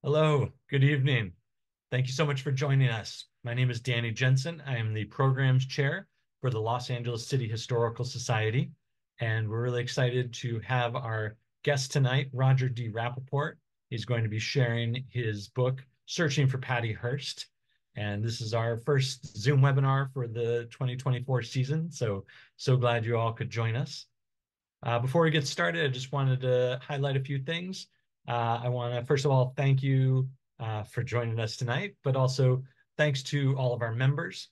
Hello, good evening. Thank you so much for joining us. My name is Danny Jensen. I am the programs chair for the Los Angeles City Historical Society, and we're really excited to have our guest tonight, Roger D. Rapoport. He's going to be sharing his book, Searching for Patty Hearst. And this is our first Zoom webinar for the 2024 season, so glad you all could join us. Before we get started, I just wanted to highlight a few things. I want to, first of all, thank you for joining us tonight, but also thanks to all of our members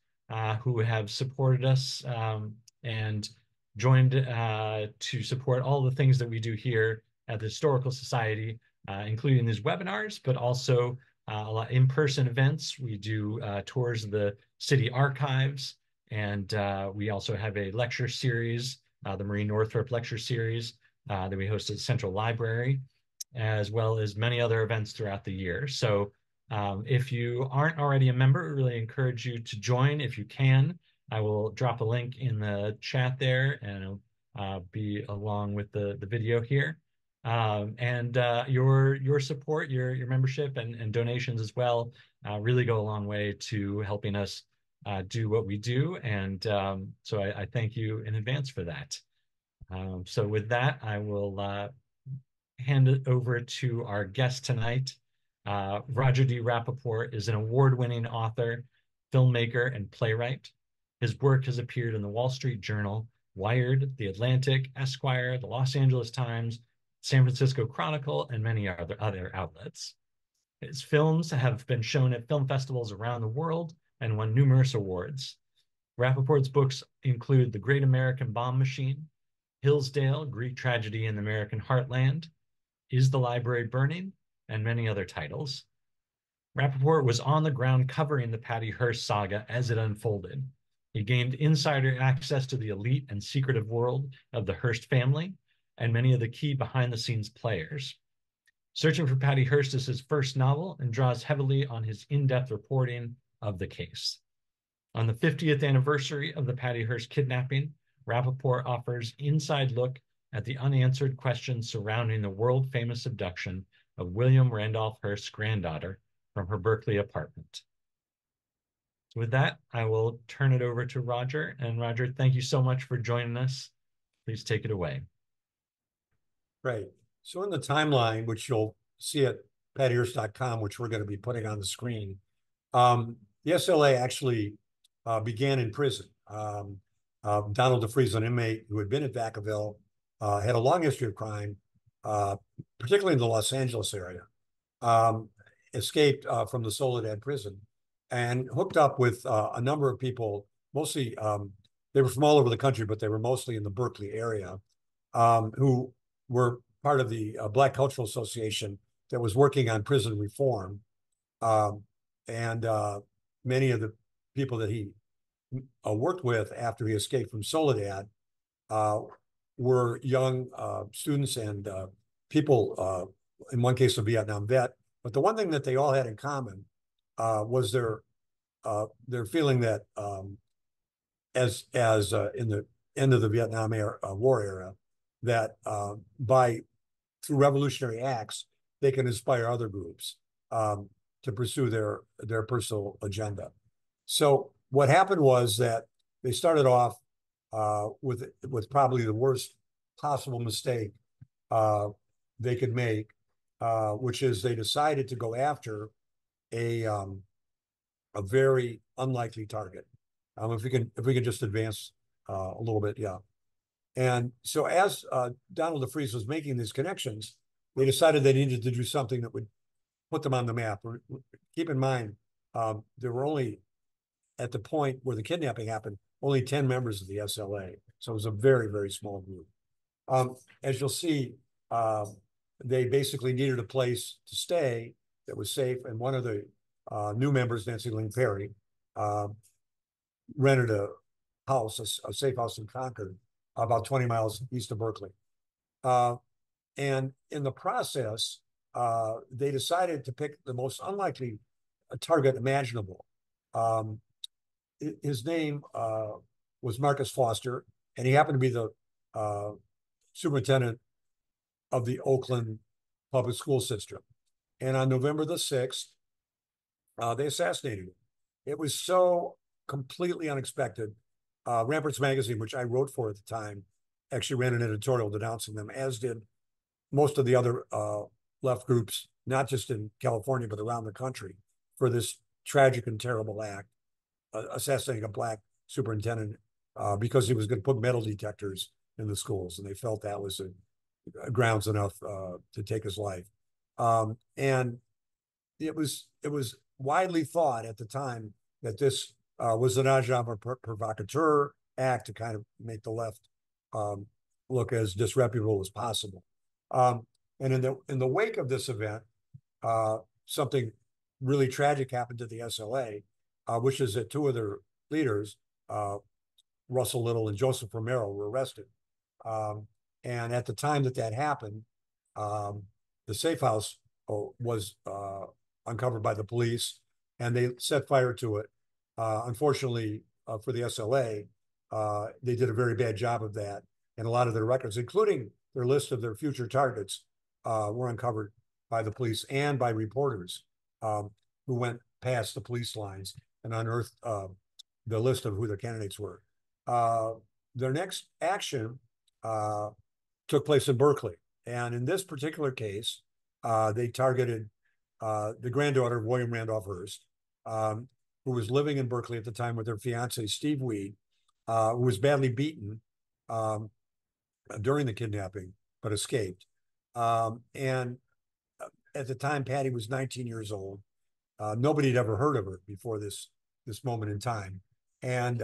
who have supported us and joined to support all the things that we do here at the Historical Society, including these webinars, but also a lot in-person events. We do tours of the city archives, and we also have a lecture series, the Marie Northrup Lecture Series that we host at Central Library, as well as many other events throughout the year. So if you aren't already a member, we really encourage you to join if you can. I will drop a link in the chat there, and it'll be along with the video here. And your support, your membership and donations as well really go a long way to helping us do what we do. And so I thank you in advance for that. So with that, I will hand it over to our guest tonight. Roger D. Rapoport is an award-winning author, filmmaker, and playwright. His work has appeared in the Wall Street Journal, Wired, The Atlantic, Esquire, the Los Angeles Times, San Francisco Chronicle, and many other outlets. His films have been shown at film festivals around the world and won numerous awards. Rapoport's books include The Great American Bomb Machine, Hillsdale, Greek Tragedy in the American Heartland, Is the Library Burning, and many other titles. Rapoport was on the ground covering the Patty Hearst saga as it unfolded. He gained insider access to the elite and secretive world of the Hearst family and many of the key behind-the-scenes players. Searching for Patty Hearst is his first novel and draws heavily on his in-depth reporting of the case. On the 50th anniversary of the Patty Hearst kidnapping, Rapoport offers inside look at the unanswered questions surrounding the world-famous abduction of William Randolph Hearst's granddaughter from her Berkeley apartment. So with that, I will turn it over to Roger. And Roger, thank you so much for joining us. Please take it away. Right. So in the timeline, which you'll see at pattyhearst.com, which we're going to be putting on the screen, the SLA actually began in prison. Donald DeFries, an inmate who had been at Vacaville, had a long history of crime, particularly in the Los Angeles area, escaped from the Soledad prison and hooked up with a number of people, mostly they were from all over the country, but they were mostly in the Berkeley area, who were part of the Black Cultural Association that was working on prison reform. And many of the people that he worked with after he escaped from Soledad were young students and people, in one case a Vietnam vet. But the one thing that they all had in common was their feeling that as in the end of the Vietnam War era, that through revolutionary acts, they can inspire other groups to pursue their personal agenda. So what happened was that they started off with probably the worst possible mistake they could make, which is they decided to go after a very unlikely target. If we can just advance a little bit, yeah. And so as Donald DeFries was making these connections, they decided they needed to do something that would put them on the map. Keep in mind, there were only, at the point where the kidnapping happened, only 10 members of the SLA. So it was a very, very small group. As you'll see, they basically needed a place to stay that was safe. And one of the new members, Nancy Ling Perry, rented a house, a safe house in Concord, about 20 miles east of Berkeley. And in the process, they decided to pick the most unlikely target imaginable. His name was Marcus Foster, and he happened to be the superintendent of the Oakland public school system. And on November the 6th, they assassinated him. It was so completely unexpected. Ramparts magazine, which I wrote for at the time, actually ran an editorial denouncing them, as did most of the other left groups, not just in California, but around the country, for this tragic and terrible act, assassinating a black superintendent because he was going to put metal detectors in the schools, and they felt that was grounds enough to take his life. And it was widely thought at the time that this was an agent provocateur act to kind of make the left look as disreputable as possible. And in the wake of this event, something really tragic happened to the SLA, which is that two of their leaders, Russell Little and Joseph Romero, were arrested. And at the time that happened, the safe house was uncovered by the police, and they set fire to it. Unfortunately, for the SLA, they did a very bad job of that, and a lot of their records, including their list of their future targets, were uncovered by the police and by reporters who went past the police lines and unearthed the list of who their candidates were. Their next action took place in Berkeley. And in this particular case, they targeted the granddaughter of William Randolph Hearst, who was living in Berkeley at the time with her fiance, Steve Weed, who was badly beaten during the kidnapping, but escaped. And at the time, Patty was 19 years old. Nobody had ever heard of her before this moment in time. And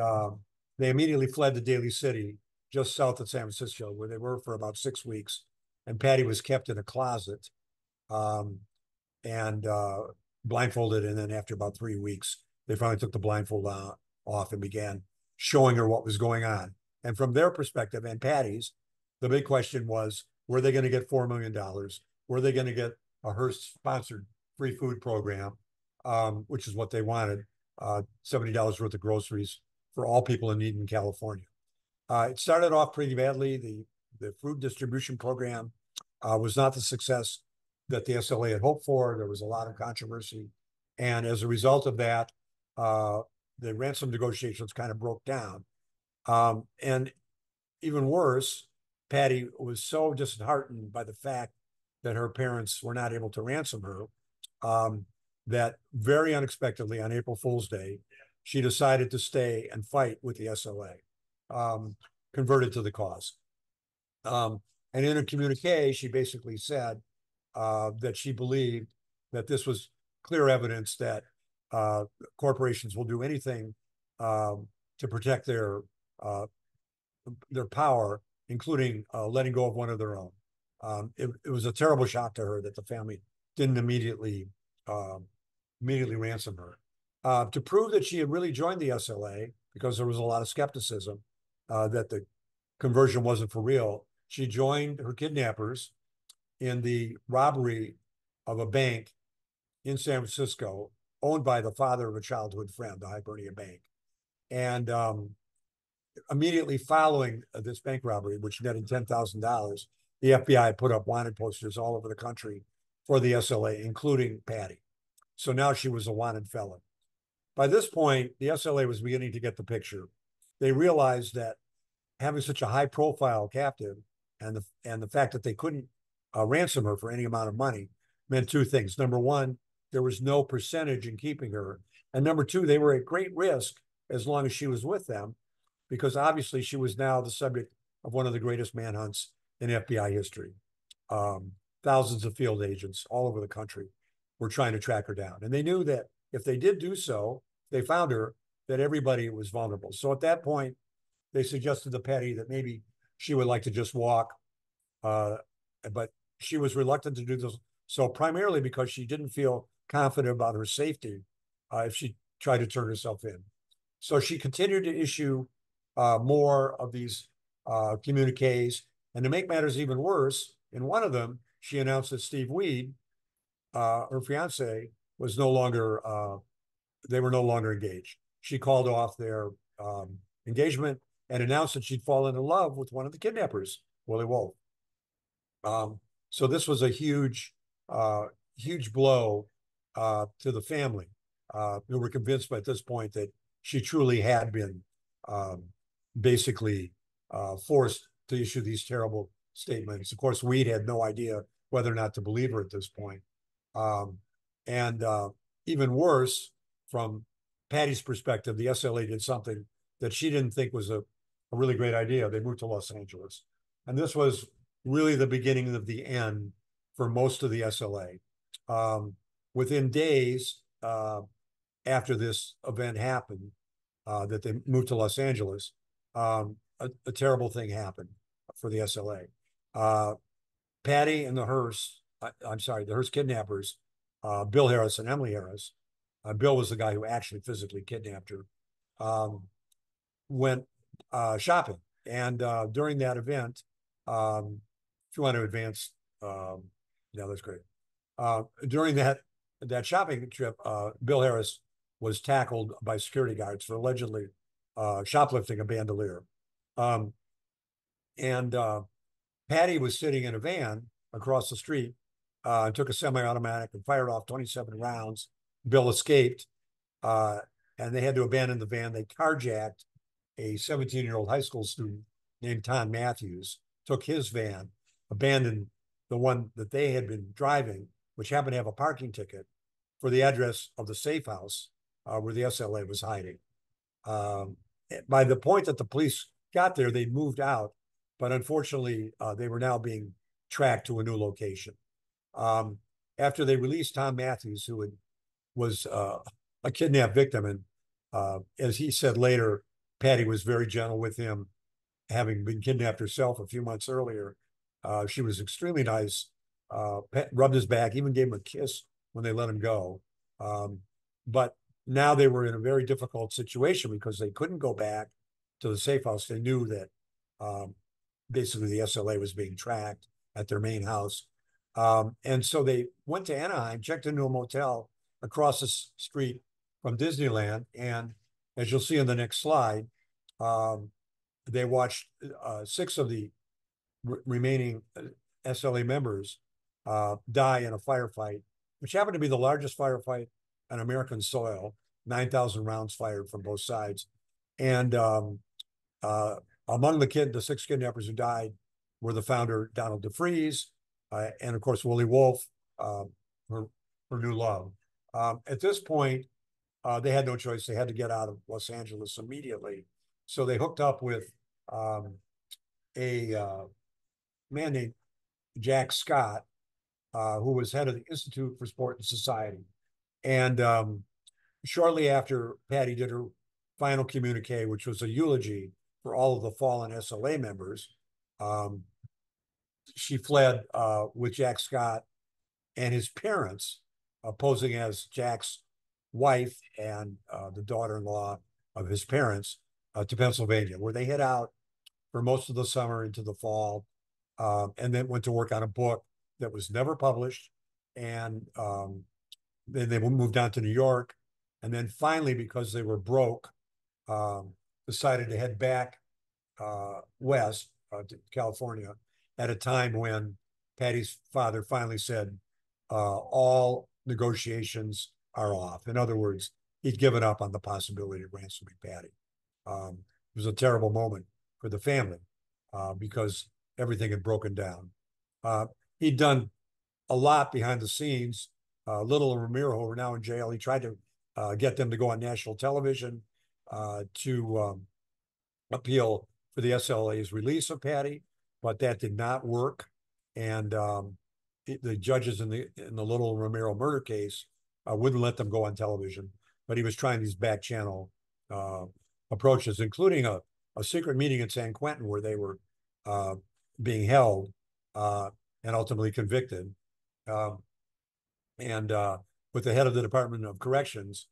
they immediately fled to Daly City, just south of San Francisco, where they were for about 6 weeks. And Patty was kept in a closet and blindfolded. And then after about 3 weeks, they finally took the blindfold off and began showing her what was going on. And from their perspective and Patty's, the big question was, were they going to get $4 million? Were they going to get a Hearst-sponsored free food program, which is what they wanted, $70 worth of groceries for all people in need in California. It started off pretty badly. The food distribution program was not the success that the SLA had hoped for. There was a lot of controversy. And as a result of that, the ransom negotiations kind of broke down. And even worse, Patty was so disheartened by the fact that her parents were not able to ransom her that very unexpectedly on April Fool's Day, she decided to stay and fight with the SLA, converted to the cause. And in a communique, she basically said that she believed that this was clear evidence that corporations will do anything to protect their power, including letting go of one of their own. It was a terrible shock to her that the family didn't immediately ransom her. To prove that she had really joined the SLA, because there was a lot of skepticism that the conversion wasn't for real, she joined her kidnappers in the robbery of a bank in San Francisco owned by the father of a childhood friend, the Hibernia Bank. And immediately following this bank robbery, which netted $10,000, the FBI put up wanted posters all over the country for the SLA, including Patty. So now she was a wanted felon. By this point, the SLA was beginning to get the picture. They realized that having such a high-profile captive and the fact that they couldn't ransom her for any amount of money meant two things. Number one, there was no percentage in keeping her. And number two, they were at great risk as long as she was with them, because obviously she was now the subject of one of the greatest manhunts in FBI history. Thousands of field agents all over the country were trying to track her down. And they knew that if they did do so, they found her, that everybody was vulnerable. So at that point, they suggested to Patty that maybe she would like to just walk, but she was reluctant to do this. So primarily because she didn't feel confident about her safety if she tried to turn herself in. So she continued to issue more of these communiques. And to make matters even worse, in one of them, she announced that Steve Weed, her fiance, was no longer, they were no longer engaged. She called off their engagement and announced that she'd fallen in love with one of the kidnappers, Willie Wolf. So this was a huge huge blow to the family, who were convinced by this point that she truly had been basically forced to issue these terrible statements. Of course, Weed had no idea whether or not to believe her at this point. And even worse, from Patty's perspective, the SLA did something that she didn't think was a really great idea. They moved to Los Angeles. And this was really the beginning of the end for most of the SLA. Within days after this event happened, that they moved to Los Angeles, a terrible thing happened for the SLA. Patty and the Hearst, I'm sorry, the Hearst kidnappers, Bill Harris and Emily Harris. Bill was the guy who actually physically kidnapped her. Went shopping, and during that event, if you want to advance, yeah, that's great. During that shopping trip, Bill Harris was tackled by security guards for allegedly shoplifting a bandolier. And Patty was sitting in a van across the street, took a semi-automatic and fired off 27 rounds. Bill escaped, and they had to abandon the van. They carjacked a 17-year-old high school student named Tom Matthews, took his van, abandoned the one that they had been driving, which happened to have a parking ticket, for the address of the safe house where the SLA was hiding. By the point that the police got there, they'd moved out, but unfortunately, they were now being tracked to a new location. After they released Tom Matthews, who was a kidnapped victim, and as he said later, Patty was very gentle with him, having been kidnapped herself a few months earlier. She was extremely nice, rubbed his back, even gave him a kiss when they let him go. But now they were in a very difficult situation because they couldn't go back to the safe house. They knew that basically the SLA was being tracked at their main house. And so they went to Anaheim, checked into a motel across the street from Disneyland. And as you'll see in the next slide, they watched 6 of the remaining SLA members die in a firefight, which happened to be the largest firefight on American soil, 9,000 rounds fired from both sides. And among the 6 kidnappers who died were the founder, Donald DeFreeze, and of course, Willie Wolf, her new love. At this point, they had no choice. They had to get out of Los Angeles immediately. So they hooked up with a man named Jack Scott, who was head of the Institute for Sport and Society. And shortly after Patty did her final communique, which was a eulogy for all of the fallen SLA members, she fled with Jack Scott and his parents, posing as Jack's wife and the daughter-in-law of his parents, to Pennsylvania, where they hid out for most of the summer into the fall, and then went to work on a book that was never published. And then they moved down to New York. And then finally, because they were broke, decided to head back west to California at a time when Patty's father finally said, all negotiations are off. In other words, he'd given up on the possibility of ransoming Patty. It was a terrible moment for the family because everything had broken down. He'd done a lot behind the scenes. Little and Ramiro, who are now in jail, he tried to get them to go on national television to appeal for the SLA's release of Patty, but that did not work. And the judges in the Little Ramiro murder case wouldn't let them go on television. But he was trying these back channel approaches, including a secret meeting in San Quentin where they were being held and ultimately convicted. And with the head of the Department of Corrections,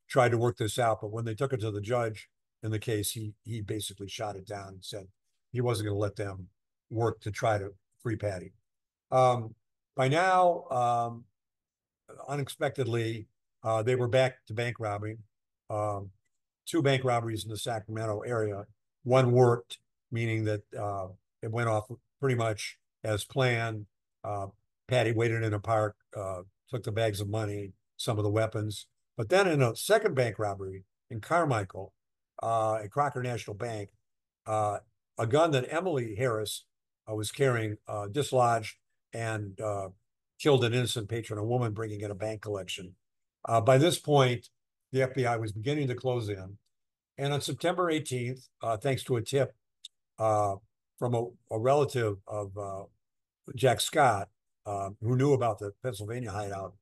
tried to work this out. But when they took it to the judge in the case, he basically shot it down and said he wasn't going to let them work to try to free Patty. By now, unexpectedly, they were back to bank robbing. 2 bank robberies in the Sacramento area. One worked, meaning that it went off pretty much as planned. Patty waited in a park, took the bags of money, some of the weapons. But then in a second bank robbery in Carmichael, at Crocker National Bank, a gun that Emily Harris was carrying dislodged and killed an innocent patron, a woman bringing in a bank collection. By this point, the FBI was beginning to close in. And on September 18th, thanks to a tip from a relative of Jack Scott, who knew about the Pennsylvania hideout,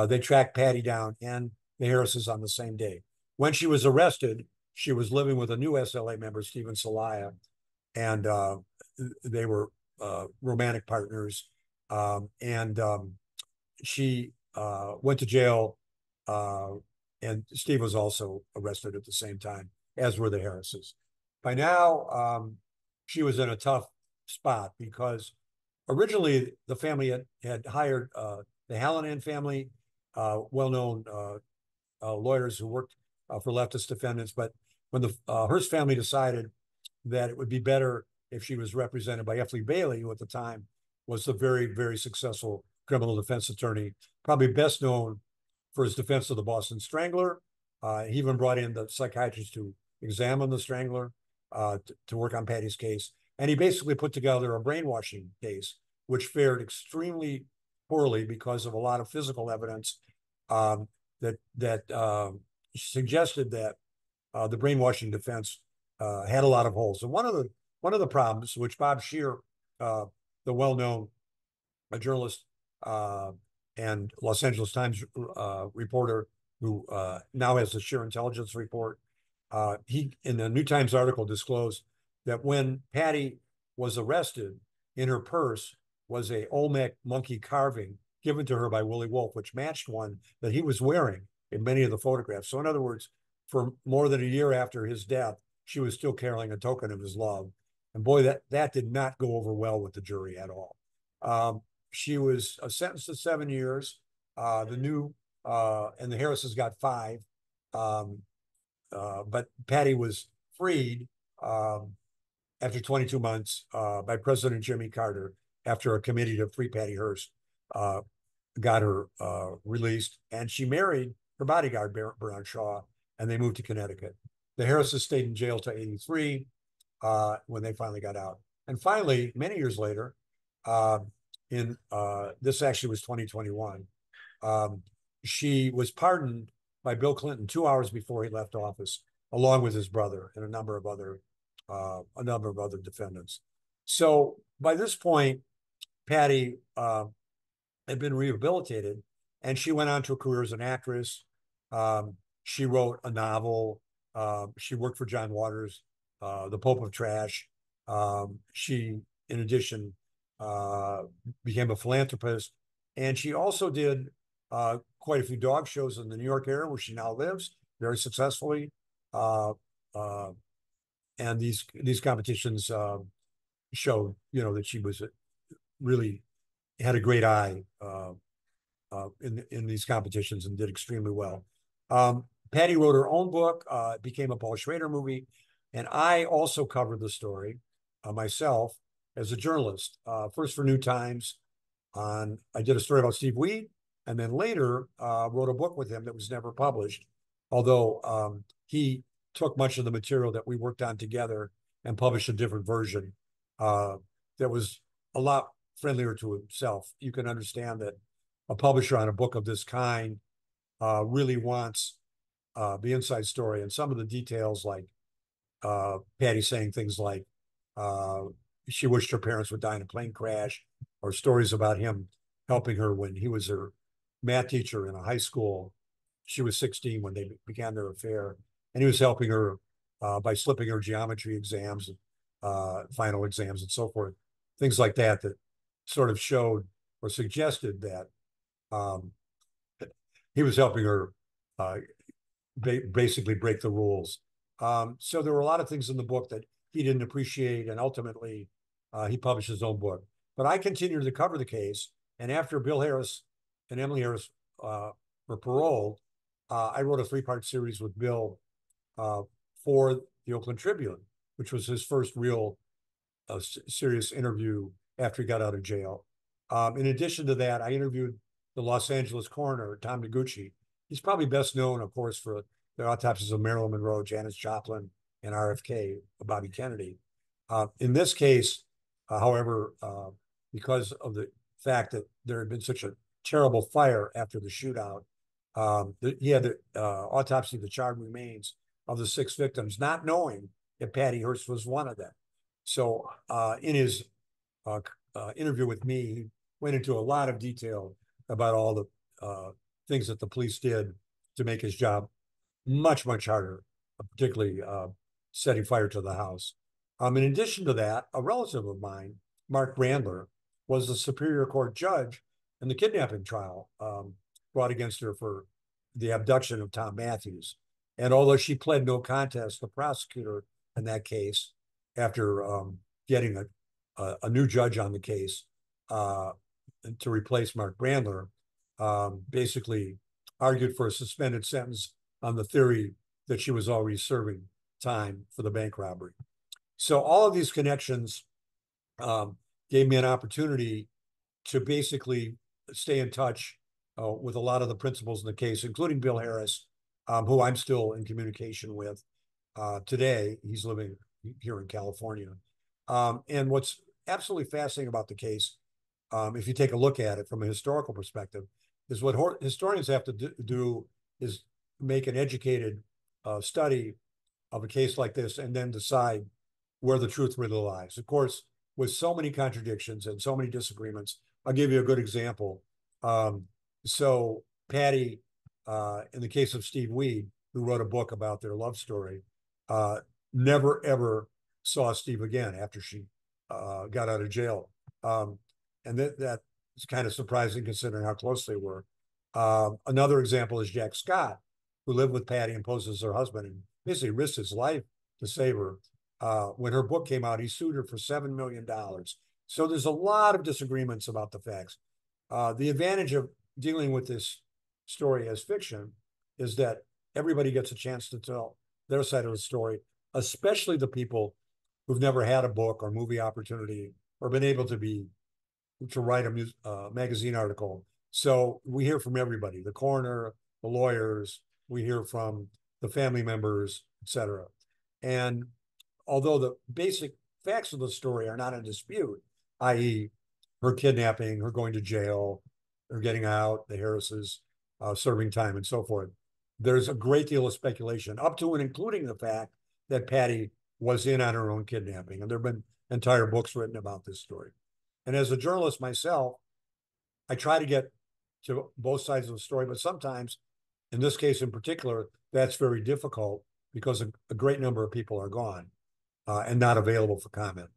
they tracked Patty down and the Harrises on the same day. When she was arrested, she was living with a new SLA member, Stephen Celaya, and they were romantic partners. She went to jail, and Steve was also arrested at the same time, as were the Harrises. By now, she was in a tough spot because originally the family had hired the Hallinan family, well-known lawyers who worked for leftist defendants. But when the Hearst family decided that it would be better if she was represented by F. Lee Bailey, who at the time was the very, very successful criminal defense attorney, probably best known for his defense of the Boston Strangler. He even brought in the psychiatrist to examine the Strangler to work on Patty's case. And he basically put together a brainwashing case, which fared extremely poorly because of a lot of physical evidence that suggested that the brainwashing defense had a lot of holes. And one of the problems, which Bob Scheer, the well-known journalist and Los Angeles Times reporter who now has the Scheer Intelligence Report, he in the New Times article disclosed that when Patty was arrested, in her purse was a Olmec monkey carving given to her by Willie Wolfe, which matched one that he was wearing in many of the photographs. So in other words, for more than a year after his death, she was still carrying a token of his love. And boy, that did not go over well with the jury at all. She was sentenced to 7 years. And the Harrises got 5. But Patty was freed after 22 months by President Jimmy Carter after a committee to free Patty Hearst got her released. And she married her bodyguard, Bernard Shaw, and they moved to Connecticut. The Harrises stayed in jail till 83 when they finally got out. And finally, many years later, this actually was 2021, she was pardoned by Bill Clinton 2 hours before he left office, along with his brother and a number of other defendants. So by this point, Patty had been rehabilitated, and she went on to a career as an actress. She wrote a novel. She worked for John Waters, the Pope of Trash. She, in addition, became a philanthropist, and she also did quite a few dog shows in the New York area where she now lives very successfully. And these competitions showed, that she was really had a great eye in these competitions and did extremely well. Patty wrote her own book. It became a Paul Schrader movie, and I also covered the story myself as a journalist. First for New Times. I did a story about Steve Weed, and then later wrote a book with him that was never published, although he took much of the material that we worked on together and published a different version that was a lot friendlier to himself. You can understand that a publisher on a book of this kind really wants the inside story and some of the details, like Patty saying things like she wished her parents would die in a plane crash, or stories about him helping her when he was her math teacher in a high school. She was 16 when they began their affair, and he was helping her by slipping her geometry exams, final exams, and so forth. Things like that sort of showed or suggested that he was helping her basically break the rules. So there were a lot of things in the book that he didn't appreciate, and ultimately he published his own book. But I continued to cover the case, and after Bill Harris and Emily Harris were paroled, I wrote a 3-part series with Bill for the Oakland Tribune, which was his first real serious interview after he got out of jail. In addition to that, I interviewed the Los Angeles coroner, Tom Noguchi. He's probably best known, of course, for the autopsies of Marilyn Monroe, Janis Joplin, and RFK, Bobby Kennedy. In this case, however, because of the fact that there had been such a terrible fire after the shootout, he had the autopsy of the charred remains of the 6 victims, not knowing that Patty Hearst was one of them. So in his interview with me, he went into a lot of detail about all the things that the police did to make his job much, much harder, particularly setting fire to the house. In addition to that, a relative of mine, Mark Brandler, was the Superior Court judge in the kidnapping trial brought against her for the abduction of Tom Matthews. And although she pled no contest, the prosecutor in that case, after getting a new judge on the case to replace Mark Brandler, basically argued for a suspended sentence on the theory that she was already serving time for the bank robbery. So all of these connections gave me an opportunity to basically stay in touch with a lot of the principals in the case, including Bill Harris, who I'm still in communication with today. He's living here in California. And what's absolutely fascinating about the case, if you take a look at it from a historical perspective, is what historians have to do is make an educated study of a case like this and then decide where the truth really lies. Of course, with so many contradictions and so many disagreements, I'll give you a good example. So Patty, in the case of Steve Weed, who wrote a book about their love story, never, ever saw Steve again after she got out of jail. And that is kind of surprising considering how close they were. Another example is Jack Scott, who lived with Patty and posed as her husband and basically risked his life to save her. When her book came out, he sued her for $7 million. So there's a lot of disagreements about the facts. The advantage of dealing with this story as fiction is that everybody gets a chance to tell their side of the story, especially the people who've never had a book or movie opportunity or been able to write a magazine article. So we hear from everybody, the coroner, the lawyers, we hear from the family members, etc. And although the basic facts of the story are not in dispute, i.e., her kidnapping, her going to jail, her getting out, the Harrises serving time, and so forth, there's a great deal of speculation, up to and including the fact that Patty was in on her own kidnapping. And there have been entire books written about this story. And as a journalist myself, I try to get to both sides of the story, but sometimes, in this case in particular, that's very difficult because a great number of people are gone and not available for comment,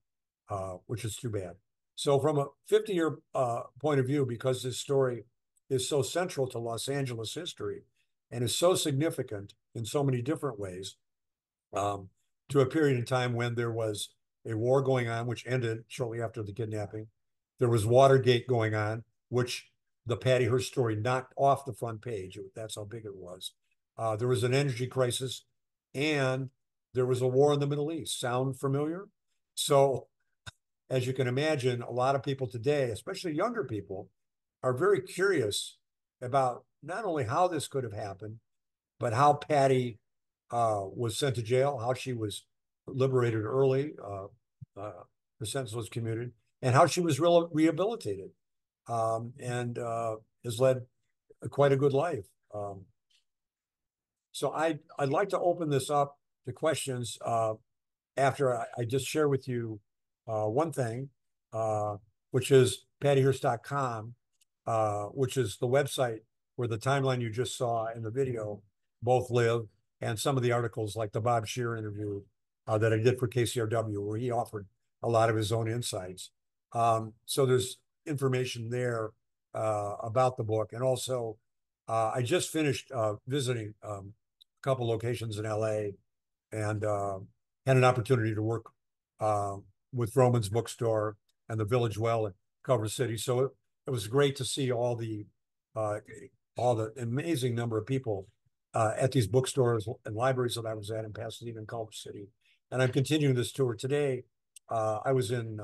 which is too bad. So from a 50-year point of view, because this story is so central to Los Angeles history and is so significant in so many different ways, to a period in time when there was a war going on, which ended shortly after the kidnapping. There was Watergate going on, which the Patty Hearst story knocked off the front page. That's how big it was. There was an energy crisis, and there was a war in the Middle East. Sound familiar? So, as you can imagine, a lot of people today, especially younger people, are very curious about not only how this could have happened, but how Patty was sent to jail, how she was liberated early, her sentence was commuted, and how she was rehabilitated and has led quite a good life. So I'd like to open this up to questions after I just share with you one thing, which is pattyhearst.com, which is the website where the timeline you just saw in the video both live, and some of the articles like the Bob Scheer interview that I did for KCRW, where he offered a lot of his own insights. So there's information there about the book. And also, I just finished visiting a couple locations in LA and had an opportunity to work with Roman's Bookstore and the Village Well in Culver City. So it was great to see all the amazing number of people at these bookstores and libraries that I was at in Pasadena and Culver City. And I'm continuing this tour today. I was in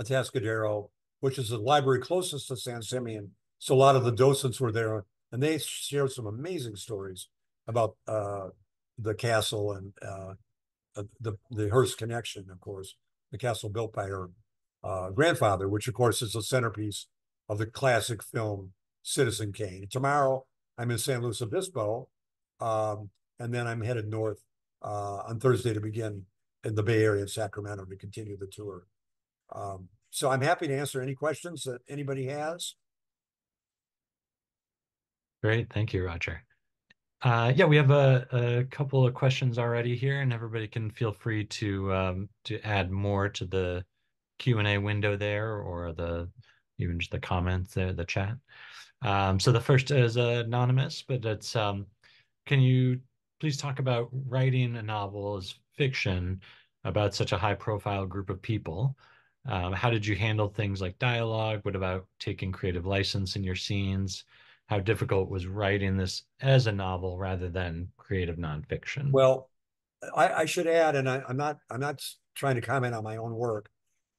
Atascadero which is the library closest to San Simeon. So a lot of the docents were there, and they shared some amazing stories about the castle and the Hearst connection, of course, the castle built by her grandfather, which of course is the centerpiece of the classic film Citizen Kane. Tomorrow I'm in San Luis Obispo, and then I'm headed north on Thursday to begin in the Bay Area in Sacramento to continue the tour. So I'm happy to answer any questions that anybody has. Great. Thank you, Roger. Yeah, we have a couple of questions already here, and everybody can feel free to add more to the Q&A window there, or even just the comments there, the chat. So the first is anonymous, but it's can you please talk about writing a novel as fiction about such a high-profile group of people? How did you handle things like dialogue? What about taking creative license in your scenes? How difficult was writing this as a novel rather than creative nonfiction? Well, I should add, and I'm not trying to comment on my own work,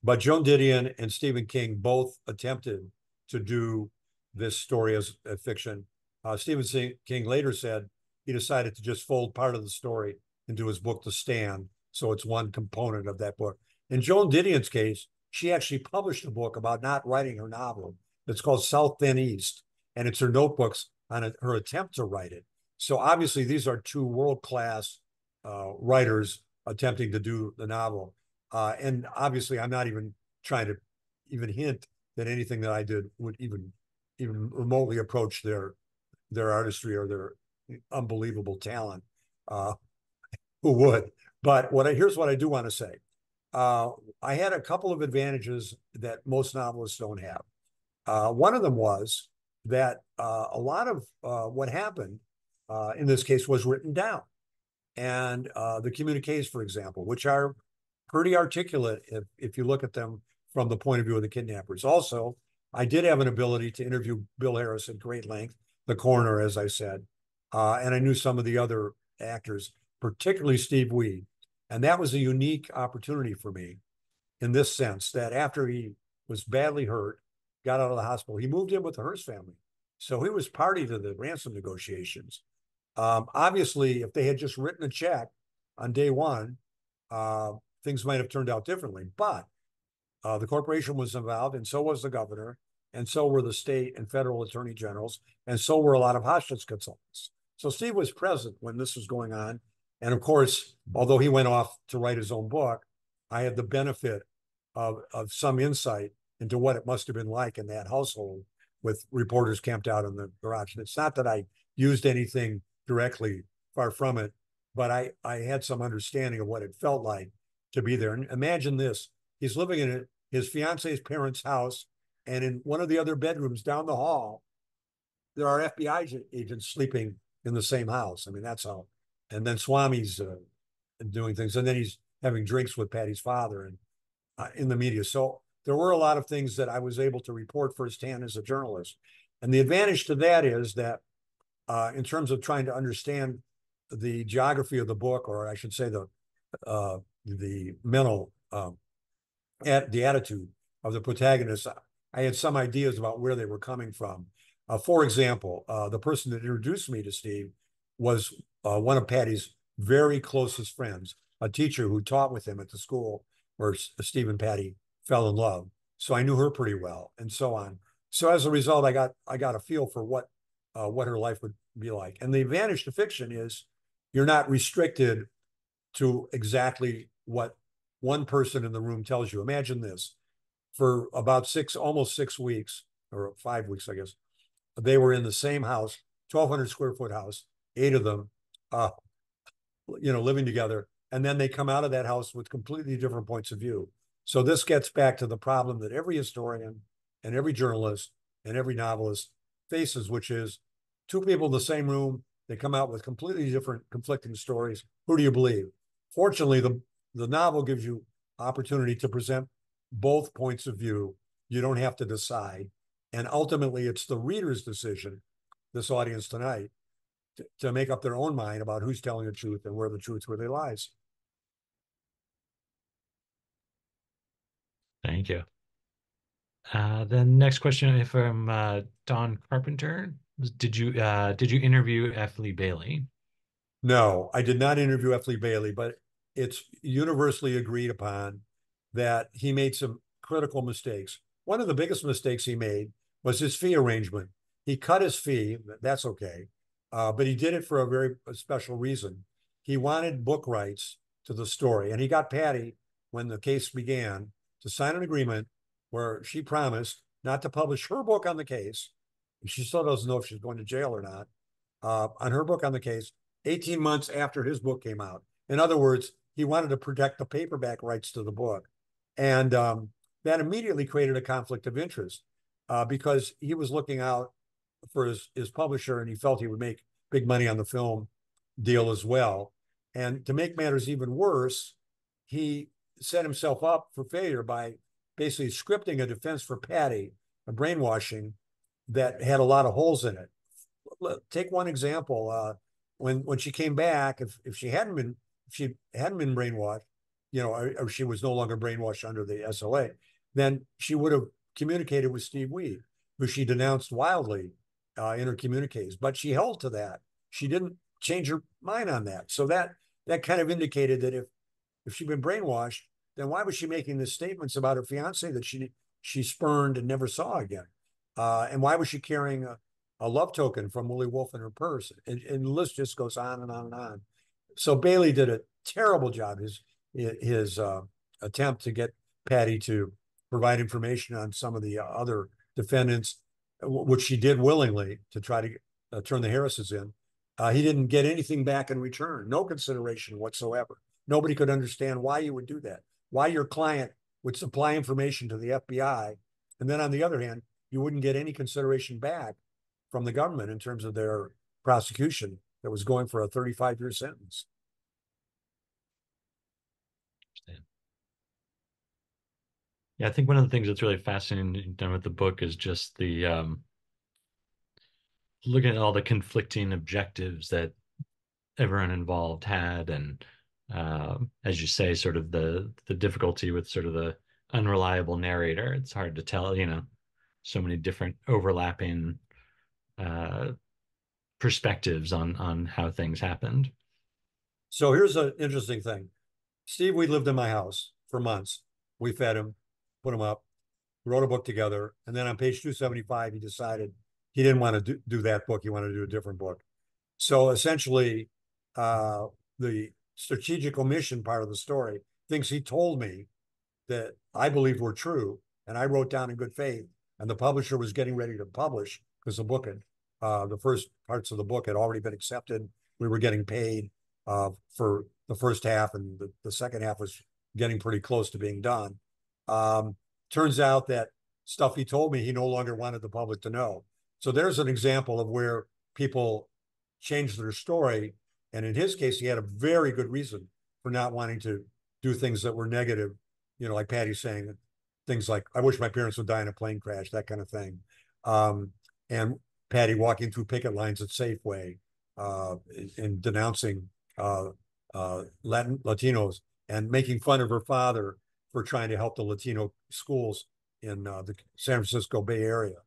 but Joan Didion and Stephen King both attempted to do this story as a fiction. Stephen King later said he decided to just fold part of the story into his book, The Stand, so it's one component of that book. In Joan Didion's case, she actually published a book about not writing her novel. It's called South Then East, and it's her notebooks on her attempt to write it. So obviously, these are two world-class writers attempting to do the novel. And obviously, I'm not even trying to even hint that anything that I did would even remotely approach their artistry or their unbelievable talent. Who would? But here's what I do want to say. I had a couple of advantages that most novelists don't have. One of them was that a lot of what happened in this case was written down. And the communiques, for example, which are pretty articulate if you look at them from the point of view of the kidnappers. Also, I did have an ability to interview Bill Harris at great length, the coroner, as I said, and I knew some of the other actors, particularly Steve Weed. And that was a unique opportunity for me in this sense that after he was badly hurt, got out of the hospital, he moved in with the Hearst family. So he was party to the ransom negotiations. Obviously, if they had just written a check on day one, things might have turned out differently. But the corporation was involved, and so was the governor, and so were the state and federal attorney generals, and so were a lot of hostage consultants. So Steve was present when this was going on. And of course, although he went off to write his own book, I had the benefit of some insight into what it must have been like in that household with reporters camped out in the garage. And it's not that I used anything directly, far from it, but I had some understanding of what it felt like to be there. And imagine this, he's living in his fiance's parents' house, and in one of the other bedrooms down the hall, there are FBI agents sleeping in the same house. I mean, that's how. And then Swami's doing things, and then he's having drinks with Patty's father and in the media. So there were a lot of things that I was able to report firsthand as a journalist. And the advantage to that is that in terms of trying to understand the geography of the book, or I should say the mental the attitude of the protagonists, I had some ideas about where they were coming from. For example, the person that introduced me to Steve was one of Patty's very closest friends, a teacher who taught with him at the school where Steve and Patty fell in love. So I knew her pretty well, and so on. So as a result, I got a feel for what her life would be like. And the advantage to fiction is you're not restricted to exactly what one person in the room tells you. Imagine this: for about almost 6 weeks or 5 weeks, I guess, they were in the same house, 1,200 square foot house, 8 of them, living together. And then they come out of that house with completely different points of view. So this gets back to the problem that every historian and every journalist and every novelist faces, which is two people in the same room. They come out with completely different conflicting stories. Who do you believe? Fortunately, the novel gives you opportunity to present both points of view. You don't have to decide. And ultimately, it's the reader's decision, this audience tonight, to make up their own mind about who's telling the truth and where the truth really lies. Thank you. The next question from Don Carpenter. Did you interview F. Lee Bailey? No, I did not interview F. Lee Bailey, but it's universally agreed upon that he made some critical mistakes. One of the biggest mistakes he made was his fee arrangement. He cut his fee. That's okay. But he did it for a very special reason. He wanted book rights to the story. And he got Patty, when the case began, to sign an agreement where she promised not to publish her book on the case. She still doesn't know if she's going to jail or not, on her book on the case 18 months after his book came out. In other words, he wanted to protect the paperback rights to the book. And that immediately created a conflict of interest because he was looking out for his publisher and he felt he would make big money on the film deal as well. And to make matters even worse, he set himself up for failure by basically scripting a defense for Patty, a brainwashing that had a lot of holes in it. Take one example. When she came back, if she hadn't been brainwashed, or she was no longer brainwashed under the SLA, then she would have communicated with Steve Weed, who she denounced wildly in her communiques. But she held to that. She didn't change her mind on that. So that kind of indicated that if she'd been brainwashed, then why was she making these statements about her fiance that she spurned and never saw again? And why was she carrying a love token from Willie Wolf in her purse? And the list just goes on and on and on. So Bailey did a terrible job. His attempt to get Patty to provide information on some of the other defendants, which she did willingly to try to turn the Harrises in. He didn't get anything back in return, no consideration whatsoever. Nobody could understand why you would do that, why your client would supply information to the FBI. And then on the other hand, you wouldn't get any consideration back from the government in terms of their prosecution that was going for a 35-year sentence. Yeah, I think one of the things that's really fascinating done with the book is just the looking at all the conflicting objectives that everyone involved had, and as you say, sort of the difficulty with sort of the unreliable narrator. It's hard to tell, so many different overlapping uh, perspectives on how things happened. So here's an interesting thing. Steve, we lived in my house for months. We fed him, put him up, wrote a book together. And then on page 275, he decided he didn't want to do that book. He wanted to do a different book. So essentially, the strategic omission part of the story, things he told me that I believed were true, and I wrote down in good faith, and the publisher was getting ready to publish because the first parts of the book had already been accepted. We were getting paid for the first half, and the second half was getting pretty close to being done. Turns out that stuff he told me he no longer wanted the public to know. So there's an example of where people changed their story. And in his case, he had a very good reason for not wanting to do things that were negative, like Patty saying things like, I wish my parents would die in a plane crash, that kind of thing. And Patty walking through picket lines at Safeway and denouncing Latinos and making fun of her father for trying to help the Latino schools in the San Francisco Bay Area.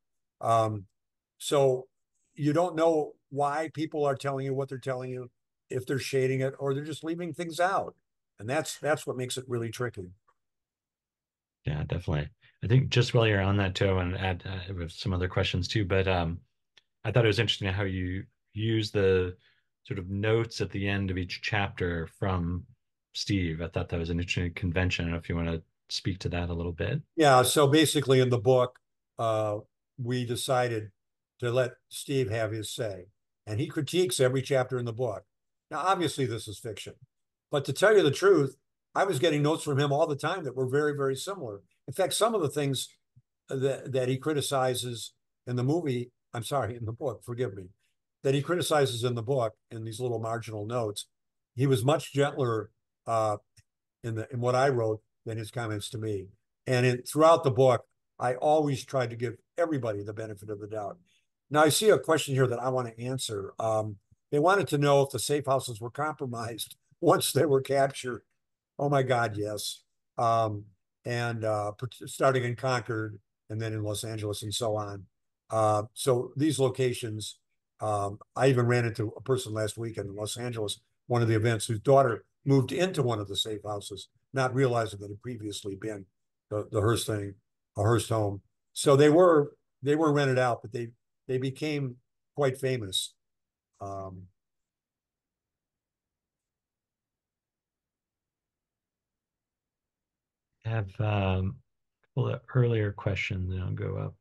So you don't know why people are telling you what they're telling you, if they're shading it or they're just leaving things out. And that's what makes it really tricky. Yeah, definitely. I think just while you're on that too, and add with some other questions too, but I thought it was interesting how you use the sort of notes at the end of each chapter from Steve. I thought that was an interesting convention. I don't know if you want to speak to that a little bit. Yeah. So basically, in the book, we decided to let Steve have his say, and he critiques every chapter in the book. Now, obviously, this is fiction, but to tell you the truth, I was getting notes from him all the time that were very, very similar. In fact, some of the things that he criticizes in the movie, I'm sorry, in the book, forgive me, that he criticizes in the book in these little marginal notes, he was much gentler in what I wrote than his comments to me. And throughout the book, I always tried to give everybody the benefit of the doubt. Now, I see a question here that I want to answer. They wanted to know if the safe houses were compromised once they were captured. Oh my God, yes. And starting in Concord and then in Los Angeles and so on. So these locations, I even ran into a person last week in Los Angeles, one of the events, whose daughter moved into one of the safe houses, not realizing that it had previously been the Hearst thing, a Hearst home. So they were rented out, but they became quite famous. Have well, the earlier question, then I'll go up.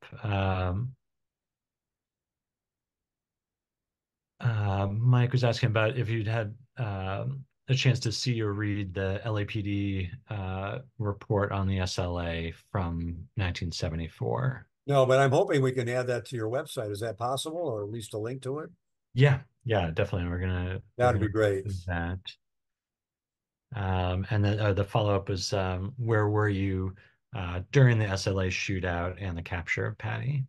Mike was asking about if you'd had a chance to see or read the LAPD report on the SLA from 1974. No, but I'm hoping we can add that to your website. Is that possible, or at least a link to it? Yeah, yeah, definitely. We're That'd gonna be great. do that. And then the follow-up was where were you during the SLA shootout and the capture of Patty?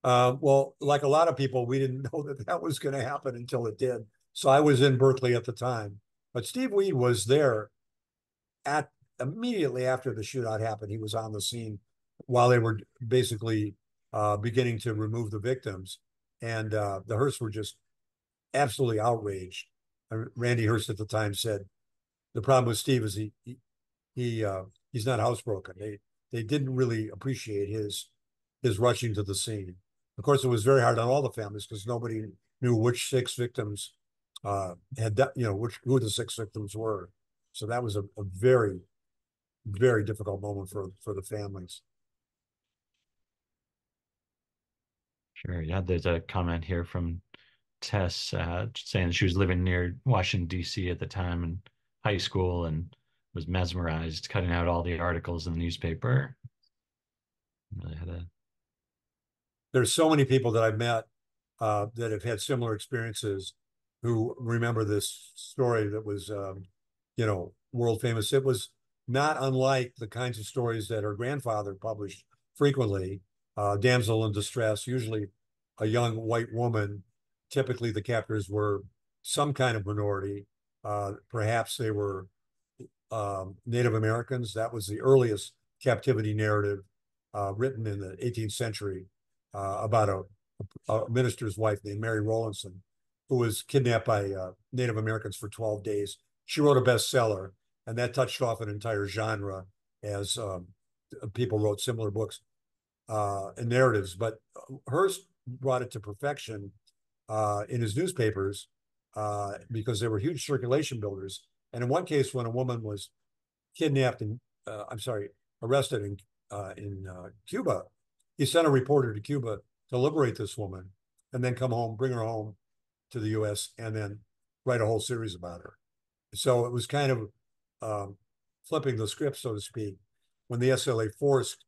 Well, like a lot of people, we didn't know that that was going to happen until it did. So I was in Berkeley at the time, but Steve Weed was there at immediately after the shootout happened. He was on the scene while they were basically beginning to remove the victims, and the Hearsts were just absolutely outraged. Randy Hearst at the time said the problem with Steve is he's not housebroken. They didn't really appreciate his rushing to the scene. Of course, it was very hard on all the families because nobody knew which six victims had, who the six victims were. So that was a very, very difficult moment for the families. Sure. Yeah, there's a comment here from Tess saying she was living near Washington, D.C. at the time in high school and was mesmerized, cutting out all the articles in the newspaper. Really had a There's so many people that I've met that have had similar experiences who remember this story that was, world famous. It was not unlike the kinds of stories that her grandfather published frequently. Damsel in distress, usually a young white woman. Typically, the captors were some kind of minority. Perhaps they were Native Americans. That was the earliest captivity narrative written in the 18th century about a minister's wife named Mary Rowlandson, who was kidnapped by Native Americans for 12 days. She wrote a bestseller, and that touched off an entire genre as people wrote similar books and narratives. But Hearst brought it to perfection in his newspapers because they were huge circulation builders. And in one case, when a woman was kidnapped and arrested in Cuba, he sent a reporter to Cuba to liberate this woman and then come home, bring her home to the U.S. and then write a whole series about her. So it was kind of flipping the script, so to speak, when the SLA forced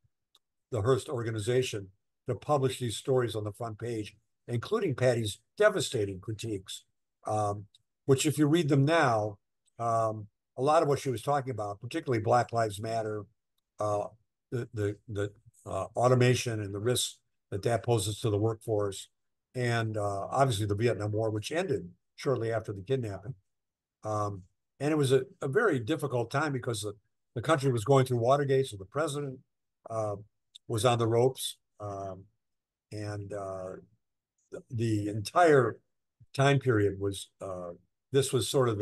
the Hearst organization to publish these stories on the front page, including Patty's devastating critiques, which if you read them now, a lot of what she was talking about, particularly Black Lives Matter, the automation and the risks that poses to the workforce, and obviously the Vietnam War, which ended shortly after the kidnapping. And it was a very difficult time because the country was going through Watergate, so the president was on the ropes, and the entire time period was this was sort of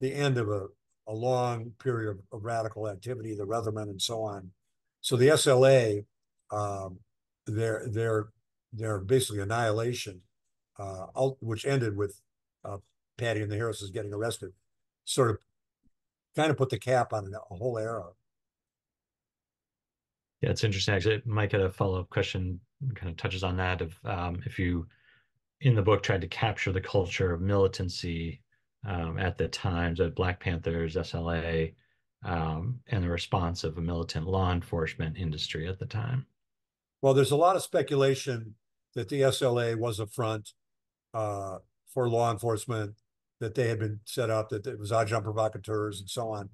the end of a long period of radical activity, the Weathermen and so on. So the SLA, their basically annihilation, which ended with Patty and the Harrises getting arrested, sort of kind of put the cap on a whole era. Yeah, it's interesting. Actually, Mike had a follow-up question, kind of touches on that of if you in the book tried to capture the culture of militancy at the times of Black Panthers, SLA, and the response of a militant law enforcement industry at the time. Well, there's a lot of speculation that the SLA was a front for law enforcement, that they had been set up, that it was agents provocateurs and so on.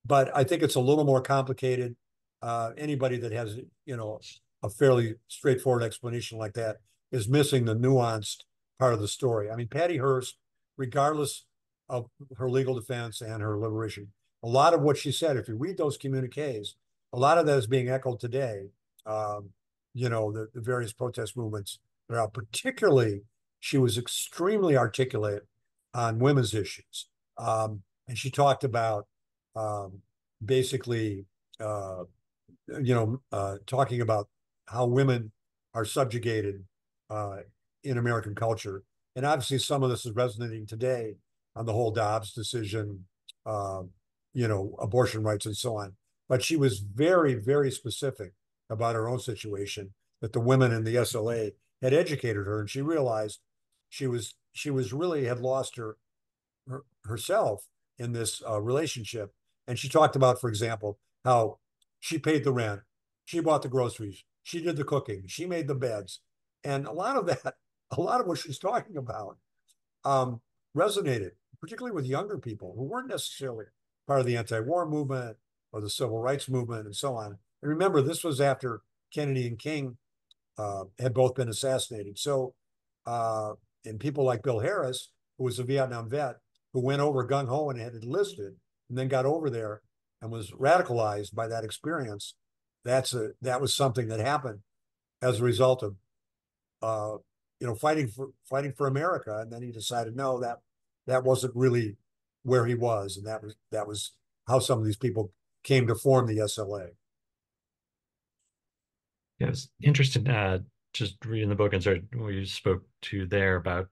But I think it's a little more complicated. Anybody that has, a fairly straightforward explanation like that is missing the nuanced part of the story. I mean, Patty Hearst, regardless of her legal defense and her liberation, a lot of what she said, if you read those communiques, a lot of that is being echoed today. the various protest movements. Particularly, she was extremely articulate on women's issues. And she talked about basically, talking about how women are subjugated in American culture. And obviously, some of this is resonating today on the whole Dobbs decision, abortion rights and so on. But she was very, very specific about her own situation, that the women in the SLA had educated her, and she realized she was really had lost herself in this relationship. And she talked about, for example, how she paid the rent, she bought the groceries, she did the cooking, she made the beds, and a lot of what she's talking about resonated, particularly with younger people who weren't necessarily part of the anti-war movement or the civil rights movement and so on. And remember, this was after Kennedy and King had both been assassinated. So, and people like Bill Harris, who was a Vietnam vet, who went over gung-ho and had enlisted, and then got over there and was radicalized by that experience. That was something that happened as a result of fighting for America. And then he decided, no, that wasn't really where he was, and that was how some of these people came to form the SLA. Yeah, I was interested just reading the book and sort of what you spoke to there about